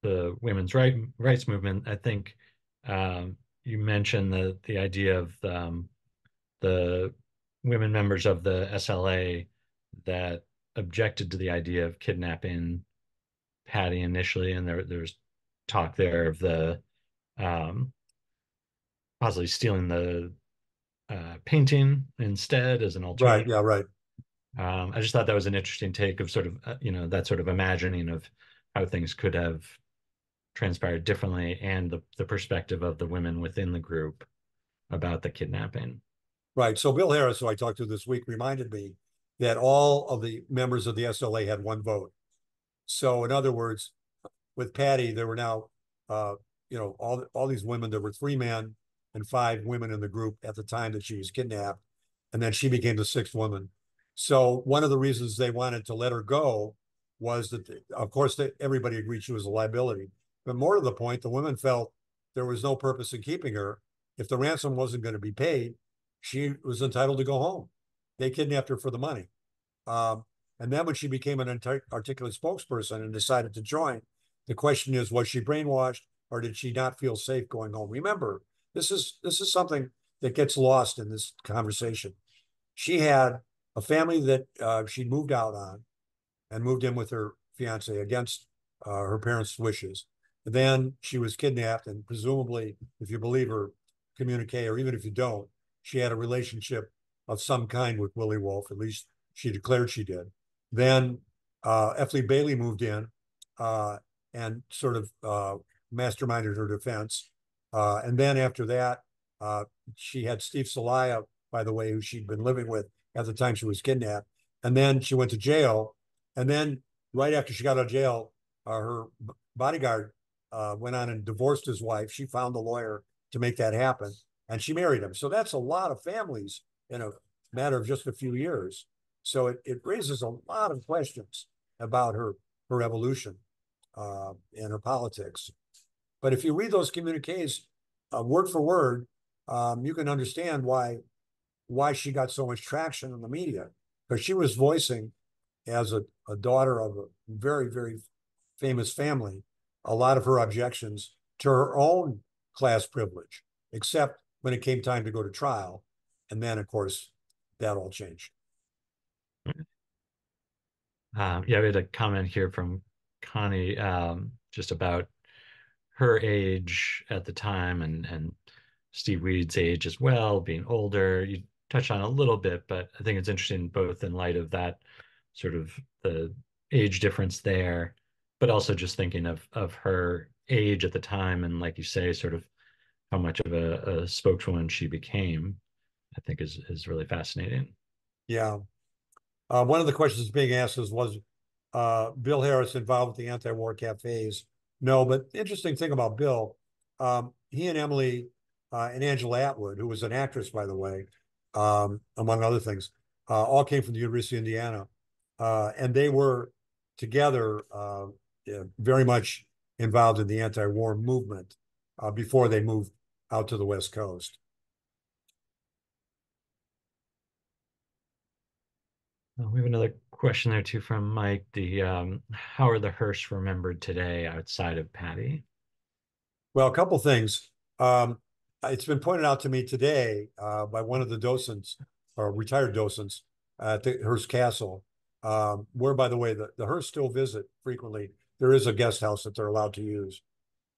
the women's rights movement. I think you mentioned the idea of the women members of the SLA that objected to the idea of kidnapping Patty initially, and there's talk there of the possibly stealing the painting instead as an Right. alternative. Yeah. Right. I just thought that was an interesting take of sort of that sort of imagining of how things could have transpired differently, and the perspective of the women within the group about the kidnapping. Right. So Bill Harris, who I talked to this week, reminded me that all of the members of the SLA had one vote. So in other words, with Patty, there were now, all these women. There were 3 men and 5 women in the group at the time that she was kidnapped, and then she became the 6th woman. So one of the reasons they wanted to let her go was that, of course, everybody agreed she was a liability. But more to the point, the women felt there was no purpose in keeping her. If the ransom wasn't going to be paid, she was entitled to go home. They kidnapped her for the money. And then when she became an articulate spokesperson and decided to join, the question is, was she brainwashed, or did she not feel safe going home? Remember, this is something that gets lost in this conversation. She had a family that she moved out on and moved in with her fiance against her parents' wishes. Then she was kidnapped, and presumably, if you believe her communique, or even if you don't, she had a relationship of some kind with Willie Wolf. At least she declared she did. Then F. Lee Bailey moved in and sort of masterminded her defense. And then after that, she had Steve Celaya, by the way, who she'd been living with at the time she was kidnapped. And then she went to jail. And then right after she got out of jail, her bodyguard went on and divorced his wife. She found a lawyer to make that happen, and she married him. So that's a lot of families in a matter of just a few years. So it raises a lot of questions about her evolution and her politics. But if you read those communiques word for word, you can understand why she got so much traction in the media, because she was voicing, as a daughter of a very, very famous family, a lot of her objections to her own class privilege, except when it came time to go to trial. And then, of course, that all changed. Yeah, we had a comment here from Connie just about her age at the time, and Steve Weed's age as well, being older. You touched on a little bit, but I think it's interesting both in light of that sort of the age difference there, but also just thinking of her age at the time, and like you say, sort of how much of a spokeswoman she became, I think is really fascinating. Yeah. One of the questions being asked was Bill Harris involved with the anti-war cafes? No, but the interesting thing about Bill, he and Emily and Angela Atwood, who was an actress, by the way, among other things, all came from the University of Indiana. And they were together very much involved in the anti-war movement before they moved out to the West Coast. We have another question there too from Mike. How are the Hearsts remembered today outside of Patty? Well, a couple things. It's been pointed out to me today by one of the docents, or retired docents at the Hearst Castle, where, by the way, the Hearst still visit frequently. There is a guest house that they're allowed to use.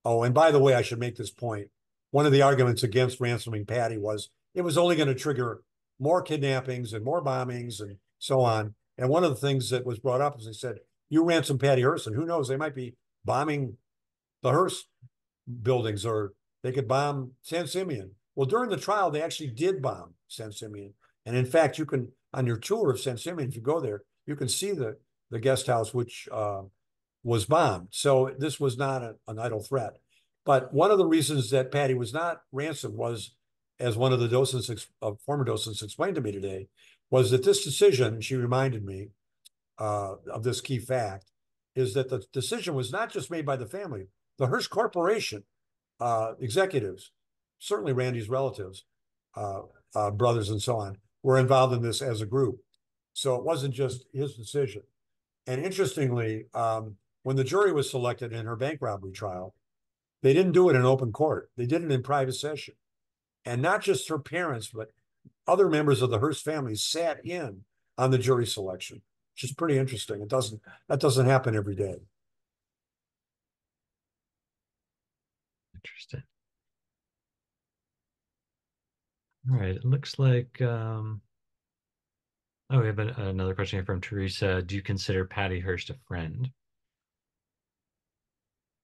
Oh, and by the way, I should make this point. One of the arguments against ransoming Patty was it was only going to trigger more kidnappings and more bombings and so on. And one of the things that was brought up is they said, you ransom Patty Hearst, and who knows, they might be bombing the Hearst buildings, or they could bomb San Simeon. Well, during the trial, they actually did bomb San Simeon. And in fact, you can, on your tour of San Simeon, if you go there, you can see the guest house, which was bombed. So this was not an idle threat. But one of the reasons that Patty was not ransomed was, as one of the docents, former docents explained to me today, was that this decision, she reminded me of this key fact, is that the decision was not just made by the family. The Hearst Corporation executives, certainly Randy's relatives, brothers and so on, were involved in this as a group. So it wasn't just his decision. And interestingly, when the jury was selected in her bank robbery trial, they didn't do it in open court. They did it in private session. And not just her parents, but other members of the Hearst family sat in on the jury selection, which is pretty interesting. That doesn't happen every day. Interesting. All right, it looks like we have another question here from Teresa. Do you consider Patty Hearst a friend?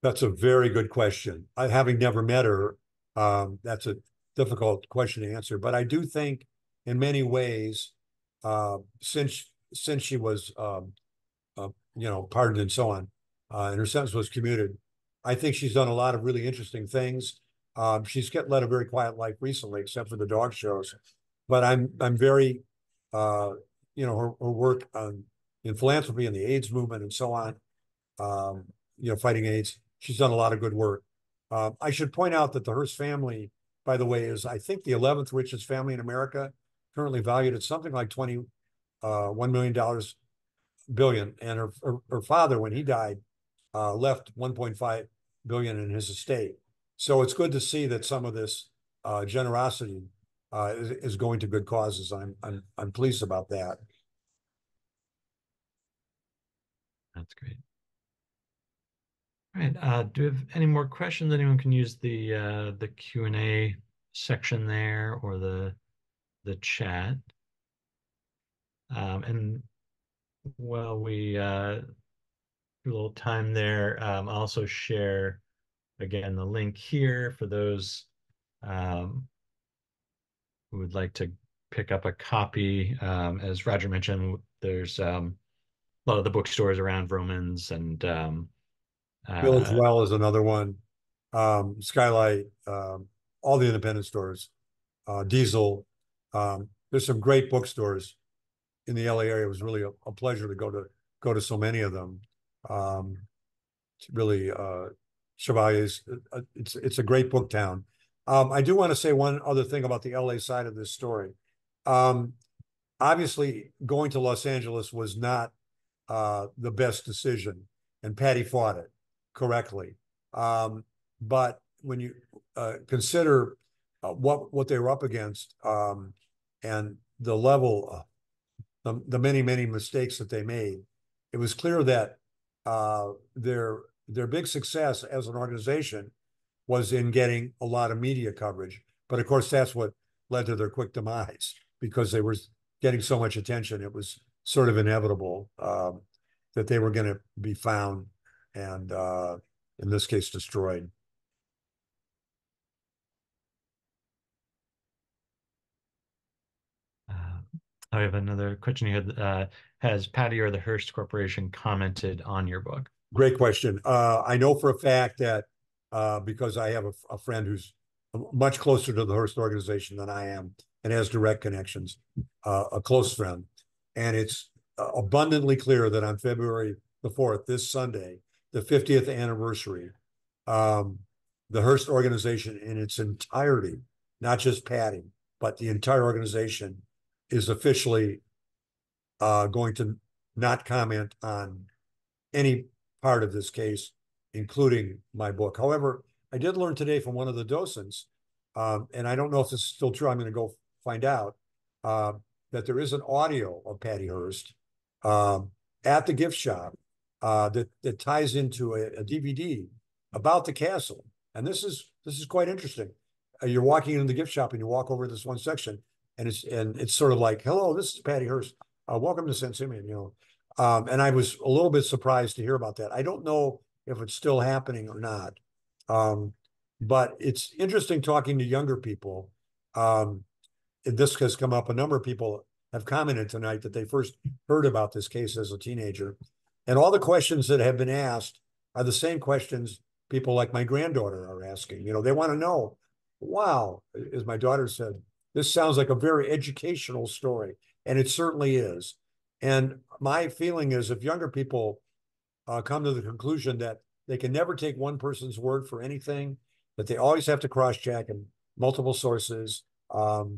That's a very good question. Having never met her, that's a difficult question to answer. But I do think, in many ways, since she was, pardoned and so on, and her sentence was commuted, I think she's done a lot of really interesting things. She's led a very quiet life recently, except for the dog shows. But I'm very, her work in philanthropy and the AIDS movement and so on, fighting AIDS. She's done a lot of good work. I should point out that the Hearst family, by the way, is, I think, the 11th richest family in America, currently valued at something like $1 billion. And her father, when he died, left $1.5 billion in his estate. So it's good to see that some of this generosity is going to good causes. I'm pleased about that. That's great. All right. Do we have any more questions? Anyone can use the Q&A section there, or the chat. And while we do a little time there, I'll also share again the link here for those who would like to pick up a copy. As Roger mentioned, there's a lot of the bookstores around Romans, and Village Well is another one. Skylight, all the independent stores, Diesel. There's some great bookstores in the LA area. It was really a pleasure to go to so many of them. It's really Chevalier's. It's a great book town. I do want to say one other thing about the LA side of this story. Obviously, going to Los Angeles was not the best decision, and Patty fought it correctly. But when you consider what they were up against, and the level, the many mistakes that they made, it was clear that their big success as an organization was in getting a lot of media coverage. But of course, that's what led to their quick demise, because they were getting so much attention. It was sort of inevitable that they were going to be found and, in this case, destroyed. I have another question here. Has Patty or the Hearst Corporation commented on your book? Great question. I know for a fact that because I have a friend who's much closer to the Hearst organization than I am and has direct connections, a close friend. And it's abundantly clear that on February the 4th, this Sunday, the 50th anniversary, the Hearst organization in its entirety, not just Patty, but the entire organization, is officially going to not comment on any part of this case, including my book. However, I did learn today from one of the docents, and I don't know if this is still true, I'm going to go find out, that there is an audio of Patty Hearst at the gift shop that ties into a DVD about the castle. And this is quite interesting. You're walking into the gift shop and you walk over this one section, and it's sort of like, hello, this is Patty Hearst. Welcome to St. Simeon, and I was a little bit surprised to hear about that. I don't know if it's still happening or not. But it's interesting talking to younger people. This has come up. A number of people have commented tonight that they first heard about this case as a teenager. And all the questions that have been asked are the same questions people like my granddaughter are asking. They want to know, wow, as my daughter said, this sounds like a very educational story. And it certainly is. And my feeling is if younger people come to the conclusion that they can never take one person's word for anything, that they always have to cross-check and multiple sources, not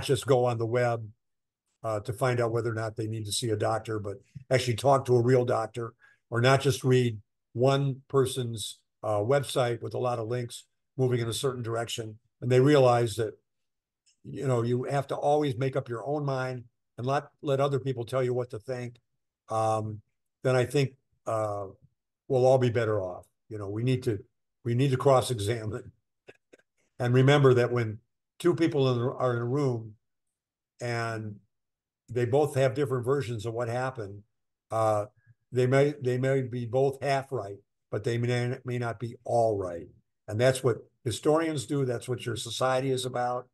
just go on the web to find out whether or not they need to see a doctor, but actually talk to a real doctor, or not just read one person's website with a lot of links moving in a certain direction. And they realize that, you have to always make up your own mind and not let other people tell you what to think. Then I think we'll all be better off. We need to cross-examine and remember that when two people are in a room and they both have different versions of what happened, they may be both half right, but they may not be all right. And that's what historians do. That's what your society is about,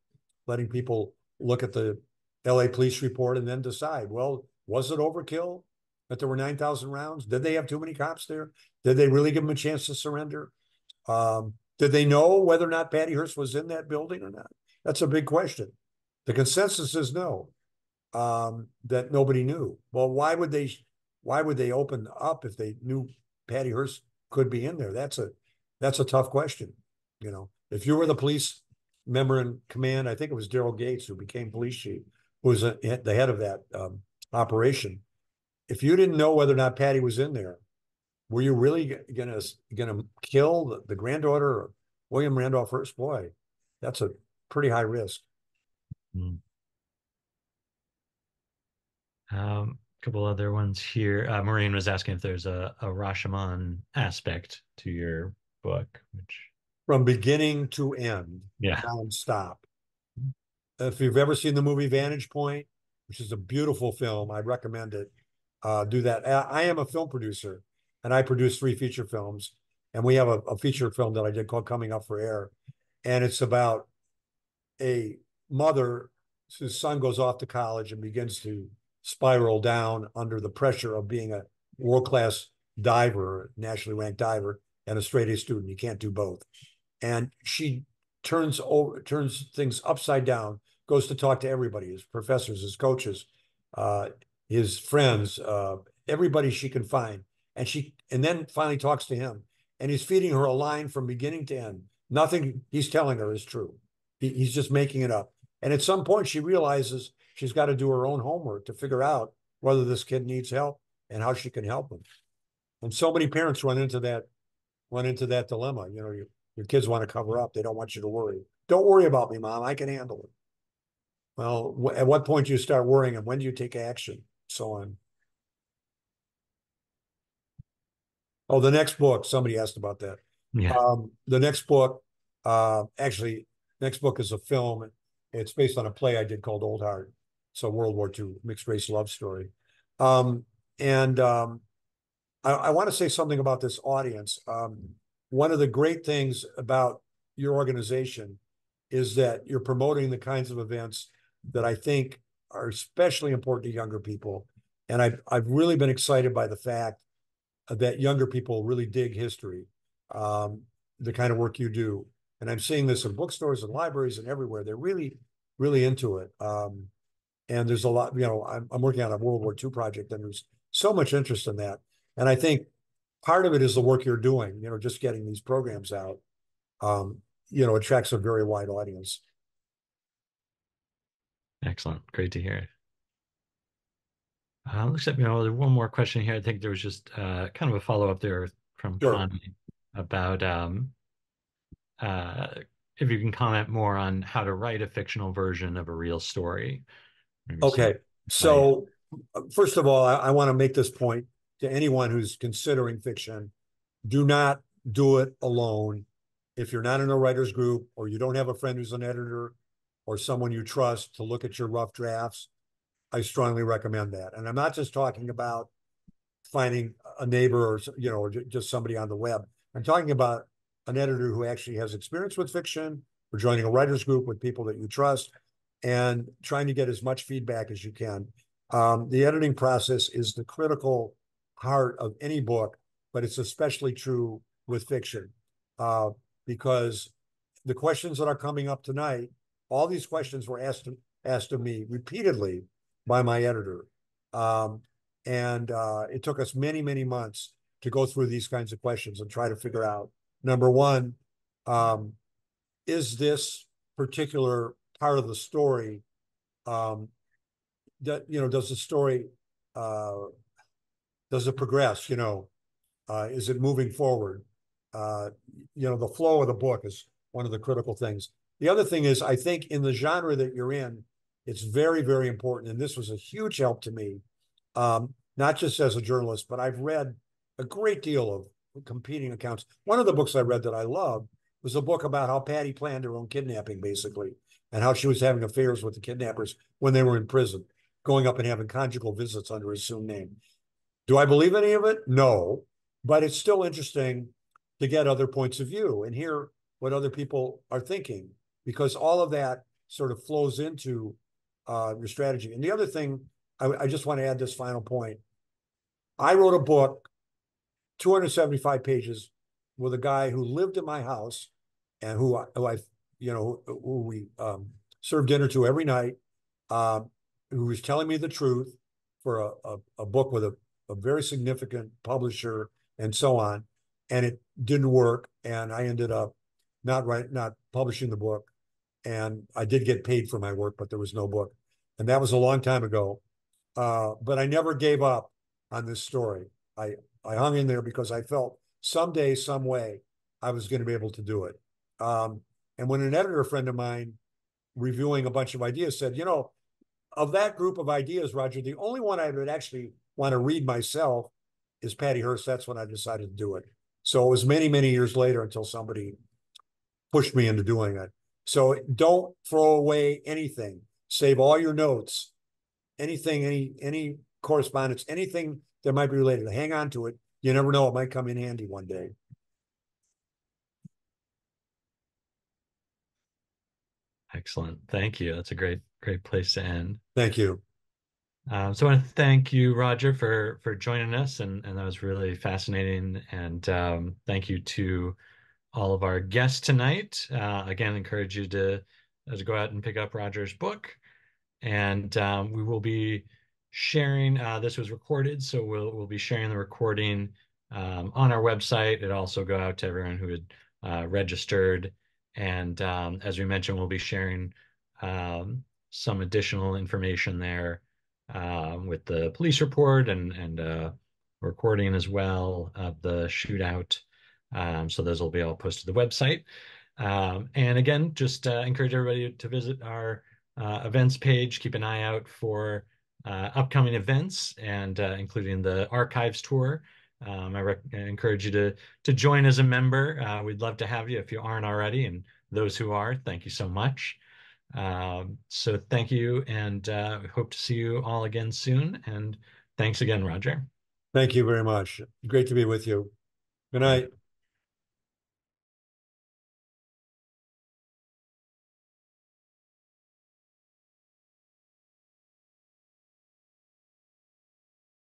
letting people look at the LA police report and then decide, well, was it overkill that there were 9,000 rounds? Did they have too many cops there? Did they really give them a chance to surrender? Did they know whether or not Patty Hearst was in that building or not? That's a big question. The consensus is no, that nobody knew. Well, why would they open up if they knew Patty Hearst could be in there? That's a tough question. If you were the police member in command, I think it was Daryl Gates who became police chief, who was the head of that operation. If you didn't know whether or not Patty was in there, were you really gonna kill the granddaughter of William Randolph Hearst? Boy, that's a pretty high risk. A couple other ones here. Maureen was asking if there's a Rashomon aspect to your book, which from beginning to end, nonstop. If you've ever seen the movie Vantage Point, which is a beautiful film, I recommend it. Do that. I am a film producer, and I produce 3 feature films, and we have a feature film that I did called Coming Up for Air, and it's about a mother whose son goes off to college and begins to spiral down under the pressure of being a world-class diver, nationally ranked diver, and a straight-A student. You can't do both. And she turns things upside down, goes to talk to everybody, his professors, his coaches, his friends, everybody she can find. And then finally talks to him. And he's feeding her a line from beginning to end. Nothing he's telling her is true. He's just making it up. And at some point she realizes she's got to do her own homework to figure out whether this kid needs help and how she can help him. And so many parents run into that dilemma. Your kids want to cover up. They don't want you to worry. Don't worry about me, Mom. I can handle it. Well, at what point do you start worrying, and when do you take action? So on. Oh, the next book. Somebody asked about that. Yeah. The next book, next book is a film. It's based on a play I did called Old Heart. So World War II mixed race love story. I want to say something about this audience. One of the great things about your organization is that you're promoting the kinds of events that I think are especially important to younger people. And I've really been excited by the fact that younger people really dig history, the kind of work you do. And I'm seeing this in bookstores and libraries and everywhere. They're really, really into it. And there's a lot, I'm working on a World War II project, and there's so much interest in that. And I think part of it is the work you're doing, just getting these programs out, um, attracts a very wide audience. Excellent. Great to hear. Looks like, there's one more question here. I think there was just kind of a follow-up there from Sure. Connie about uh, if you can comment more on how to write a fictional version of a real story. Maybe some Okay. advice. So, first of all, I want to make this point to anyone who's considering fiction. Do not do it alone. If you're not in a writer's group, or you don't have a friend who's an editor or someone you trust to look at your rough drafts, I strongly recommend that. And I'm not just talking about finding a neighbor, or just somebody on the web. I'm talking about an editor who actually has experience with fiction, or joining a writer's group with people that you trust, and trying to get as much feedback as you can. The editing process is the critical part of any book, but it's especially true with fiction, because the questions that are coming up tonight, all these questions were asked of me repeatedly by my editor. Um, and it took us many, many months to go through these kinds of questions and try to figure out, number one, um, is this particular part of the story, does the story, uh, does it progress? Is it moving forward? The flow of the book is one of the critical things. The other thing is, I think in the genre that you're in, it's very, very important. And this was a huge help to me, not just as a journalist, but I've read a great deal of competing accounts. One of the books I read that I loved was a book about how Patty planned her own kidnapping, basically, and how she was having affairs with the kidnappers when they were in prison, going up and having conjugal visits under his assumed name. Do I believe any of it? No, but it's still interesting to get other points of view and hear what other people are thinking, because all of that sort of flows into your strategy. And the other thing, I just want to add this final point. I wrote a book, 275 pages, with a guy who lived in my house and who we served dinner to every night, who was telling me the truth for a book with a very significant publisher and so on. And it didn't work. And I ended up not publishing the book. And I did get paid for my work, but there was no book. And that was a long time ago. But I never gave up on this story. I hung in there because I felt someday, some way, I was going to be able to do it. And when an editor friend of mine reviewing a bunch of ideas said, of that group of ideas, Roger, the only one I would actually want to read myself is Patty Hearst. That's when I decided to do it. So it was many, many years later until somebody pushed me into doing it. So don't throw away anything. Save all your notes, anything, any correspondence, anything that might be related. Hang on to it. You never know, it might come in handy one day. Excellent. Thank you. That's a great place to end. Thank you. So I want to thank you, Roger, for joining us, and that was really fascinating. And thank you to all of our guests tonight. Again, encourage you to go out and pick up Roger's book. And we will be sharing. This was recorded, so we'll be sharing the recording on our website. It also go out to everyone who had registered. And as we mentioned, we'll be sharing some additional information there with the police report and recording as well of the shootout. So those will be all posted to the website. And again, just encourage everybody to visit our events page. Keep an eye out for upcoming events and including the archives tour. I encourage you to join as a member. We'd love to have you if you aren't already, and those who are, thank you so much. So thank you, and hope to see you all again soon. And thanks again, Roger. Thank you very much. Great to be with you. Good Great. night.